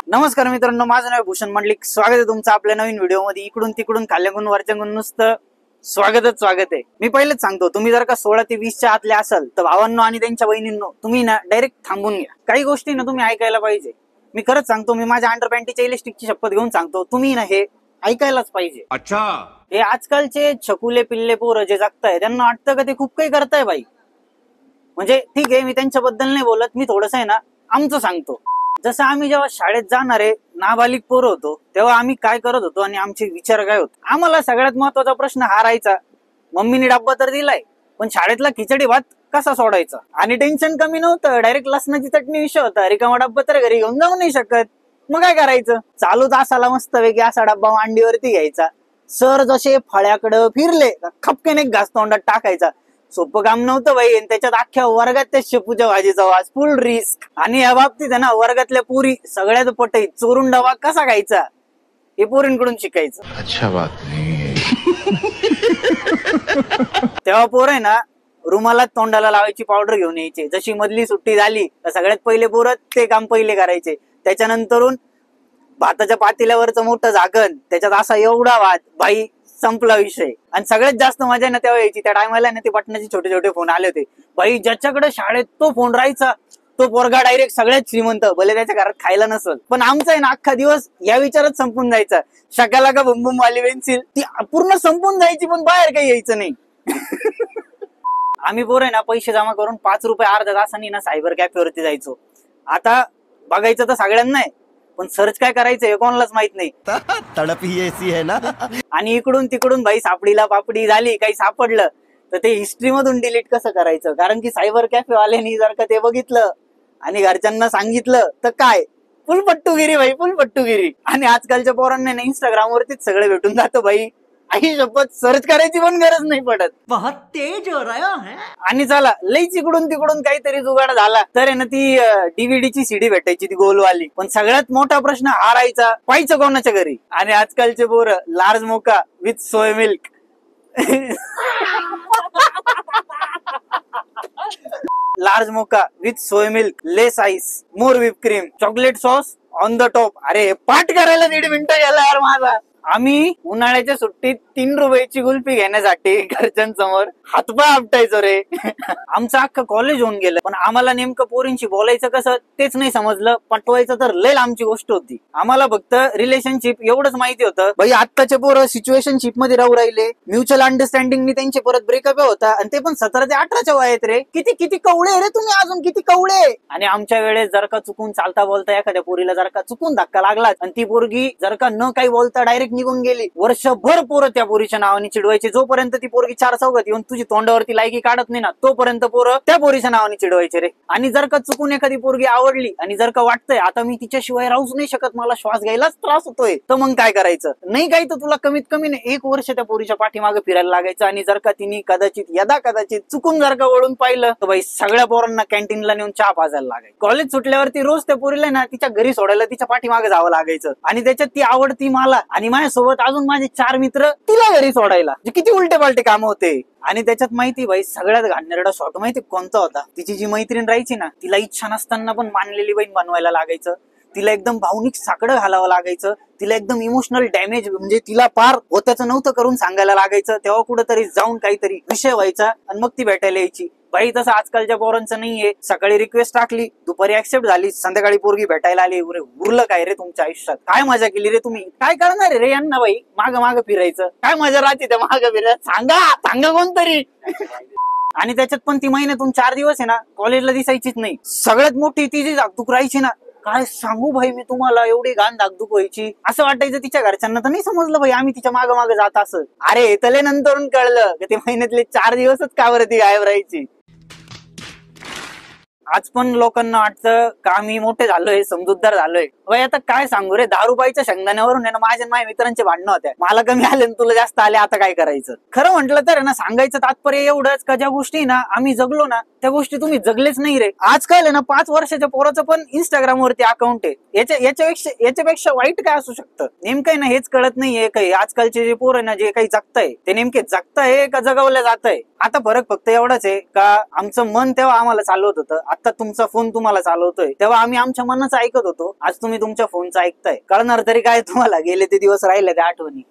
नमस्कार मित्रांनो, माझं नाव भूषण मंडलिक. स्वागत आहे तुमचं आपल्या नवीन व्हिडिओ मध्ये. इकडून तिकडून खाल्ल्याकडून वरच्याकडून नुसतं स्वागत आहे. मी पहिलेच सांगतो, तुम्ही जर का 16 ते 20च्या आतले असाल तर भावांनो आणि त्यांच्या बहिणींनो तुम्ही ना डायरेक्ट थांबून घ्या. काही गोष्टी ना तुम्ही ऐकायला पाहिजे. मी खरंच सांगतो, मी माझ्या अंडरपॅन्टीच्या इलेस्टिकची शपथ घेऊन सांगतो, तुम्ही ना हे ऐकायलाच पाहिजे. अच्छा, हे आजकालचे छकुले पिल्ले पोरं जे जगताय त्यांना वाटतं का ते खूप काही करताय बाई. म्हणजे ठीक आहे, मी त्यांच्याबद्दल नाही बोलत, मी थोडस आहे ना आमचं सांगतो. जसं आम्ही जेव्हा शाळेत जाणारे नाबालिक पोरं होतो तेव्हा आम्ही काय करत होतो आणि आमचे विचार काय होते. आम्हाला सगळ्यात महत्वाचा प्रश्न हा राहायचा, मम्मीने डब्बा तर दिलाय पण शाळेतला खिचडी भात कसा सोडायचा. आणि टेन्शन कमी नव्हतं, डायरेक्ट लसणाची चटणी विषय होता. रिकामा डब्बा तर घरी घेऊन जाऊ नाही शकत, मग काय करायचं. चालू तासाला मस्त वेगळी असा डब्बा मांडीवरती घ्यायचा. सर जसे फळ्याकडं फिरले खपकेने घास तोंडात टाकायचा. सोपं काम नव्हतं बाई. आणि त्याच्यात अख्ख्या वर्गात त्या शेपूच्या भाजीचा वास, फुल रिस्क. आणि या बाबतीत आहे ना वर्गातल्या पुरी सगळ्यात पटई चोरून डबा कसा खायचा हे पोरींकडून शिकायचं. अच्छा बात नाही. तेव्हा पोर आहे ना रुमालात तोंडाला लावायची पावडर घेऊन यायचे. जशी मधली सुट्टी झाली तर सगळ्यात पहिले पोरं ते काम पहिले करायचे. त्याच्यानंतरून भाताच्या पातेल्यावरचं मोठं झाकण, त्याच्यात असा एवढा भात, बाई संपला विषय. आणि सगळ्यात जास्त मजा ना तेव्हा यायची. त्या टायमाला ना ते बटनाचे छोटे छोटे फोन आले होते. बाई ज्याच्याकडे शाळेत तो फोन राहायचा तो पोरगा डायरेक्ट सगळ्यात श्रीमंत, भले त्याच्या घरात खायला नसल. पण आमचा आहे ना अख्खा दिवस या विचारात संपून जायचा. शकाला का बुमबुम वाली पेन्सिल ती पूर्ण संपून जायची पण बाहेर काही यायचं नाही. आम्ही पोर आहे ना पैसे जमा करून 5 रुपये अर्ध्या तासांनी ना सायबर कॅफेवरती जायचो. आता बघायचं तर सगळ्यांना आहे पण सर्च काय करायचं हे कोणालाच माहित नाही. तडप ही ऐसी है ना. आणि इकडून तिकडून बाई सापडीला पापडी झाली, काही सापडलं तर ते हिस्ट्री मधून डिलीट कसं करायचं. कारण की सायबर कॅफे वाल्यांनी जर का ते बघितलं आणि घरच्यांना सांगितलं तर काय फुल पट्टूगिरी बाई, फुल पट्टूगिरी. आणि आजकालच्या पोरांना ना इंस्टाग्राम वरतीच सगळं भेटून जातं बाई. आई शपथ सर्च करायची पण गरज नाही पडत. बहुत तेज हो रहा है. आणि चला लईच इकडून तिकडून काहीतरी जुगाड झाला तर ना ती डीव्हीडीची सीडी भेटायची, ती गोलवाली. पण सगळ्यात मोठा प्रश्न हा राहायचा, पाहायचं कोणाच्या घरी. आणि आजकालचे पोर लार्ज मोका विथ सोय मिल्क. लार्ज मोका विथ सोय milk, less ice, more whip cream, chocolate sauce on the top. अरे पाठ करायला 1.5 मिनिटं गेला यार माझा. आम्ही उन्हाळ्याच्या सुट्टीत 3 रुपयाची कुल्फी घेण्यासाठी घरच्यांसमोर हातपाय आपटायचो रे. आमचं अख्खं कॉलेज होऊन गेलं पण आम्हाला नेमकं पोरींशी बोलायचं कसं तेच नाही समजलं. पटवायचं तर लय लांबची गोष्ट होती. आम्हाला फक्त रिलेशनशिप एवढंच माहिती होतं. भाई आत्ताचे पोरं सिच्युएशनशिप मध्ये राहू राहिले. म्युच्युअल अंडरस्टँडिंगनी त्यांचे परत ब्रेकअप होता आणि ते पण 17 ते 18च्या वयात रे. किती कवळे रे तुम्ही, अजून किती कवळे. आणि आमच्या वेळेस जर का चुकून चालता बोलता एखाद्या पोरीला जर का चुकून धक्का लागला आणि ती पोरगी जर का न काही बोलता डायरेक्ट निघून गेली, वर्षभर पोरं त्या पोरीच्या नावाने चिडवायचे. जोपर्यंत ती पोरगी 4 चौघात येऊन तुझी तोंडावरती लायकी काढत नाही ना तोपर्यंत पोरं त्या पोरीच्या नावाने चिडवायचे रे. आणि जर का चुकून एखादी पोरगी आवडली आणि जर का वाटतंय आता मी तिच्याशिवाय राहूच नाही शकत, मला श्वास घ्यायलाच त्रास होतोय, तर मग काय करायचं. नाही काही तर तुला कमीत कमी 1 वर्ष त्या पोरीच्या पाठीमागे फिरायला लागायचं. आणि जर का तिने कदाचित चुकून जर का वळून पाहिलं तर बाई सगळ्या पोरांना कॅन्टीनला नेऊन चहा पाजायला लागायचं. कॉलेज सुटल्यावरती रोज त्या पोरीला ना तिच्या घरी सोडायला तिच्या पाठीमागे जावं लागायचं. आणि त्याच्यात ती आवडती मला आणि माझ्यासोबत अजून माझे 4 मित्र तिला घरी सोडायला. किती उलटे पालटे काम होते. आणि त्याच्यात माहिती बाई सगळ्यात घाणेरडा शॉट माहिती कोणता होता. तिची जी मैत्रीण राहायची ना तिला इच्छा नसताना पण मानलेली बहीण बनवायला लागायचं. तिला एकदम भावनिक साकडं घालावं लागायचं. तिला एकदम इमोशनल डॅमेज म्हणजे तिला पार होत्याचं नव्हतं करून सांगायला लागायचं. तेव्हा कुठेतरी जाऊन काहीतरी विषय व्हायचा आणि मग ती भेटायला यायची. बाई तसं आजकालच्या पोरांचं नाहीये. सकाळी रिक्वेस्ट टाकली, दुपारी ऍक्सेप्ट झाली, संध्याकाळी पोरगी भेटायला आली. उरलं काय रे तुमच्या आयुष्यात, काय मजा केली रे तुम्ही. काय करणार रे यांना बाई माग फिरायचं, काय मजा राहते त्या माग फिरायचं, सांगा कोणतरी. आणि त्याच्यात पण ती महिन्यातून 4 दिवस आहे ना कॉलेजला दिसायचीच नाही. सगळ्यात मोठी ती जी धाकधूक राहायची ना, काय सांगू भाई मी तुम्हाला, एवढी घाण धाकधूक व्हायची. असं वाटायचं तिच्या घरच्यांना तर नाही समजलं भाई आम्ही तिच्या मागे जात असं. अरे तले नंतरून कळलं की ते महिन्यातले 4 दिवसच का बरं ती गायब राहायची. आज पण लोकांना वाटतं का आम्ही मोठे झालोय, समजूतदार झालोय. भाई आता काय सांगू रे, 10 रुपयाच्या शेंगदाण्यावरून आहे ना माझ्या मित्रांचे भांडणं होत्या. मला कमी आले तुला जास्त आले, आता काय करायचं. खरं म्हटलं तर ना सांगायचं तात्पर्य एवढंच का ज्या गोष्टी ना आम्ही जगलो ना त्या गोष्टी तुम्ही जगलेच नाही रे. आजकाल आहे ना 5 वर्षाच्या पोराचं पण इंस्टाग्राम वरती अकाउंट आहे. याच्यापेक्षा वाईट काय असू शकतं. नेमकं ना हेच कळत नाहीये काही. आजकालचे जे पोर आहे ना जे काही जगताय ते नेमके जगताय का जगवलं जातंय आता फरक फक्त एवढाच आहे का आमचं मन तेव्हा आम्हाला चालवत होतं, आता तुमचा फोन तुम्हाला चालवतोय. तेव्हा आम्ही आमच्या मनाचं ऐकत होतो, आज तुम्ही तुमच्या फोनचं ऐकताय. कळणार तरी काय तुम्हाला, गेले ते दिवस राहिले त्या आठवणी.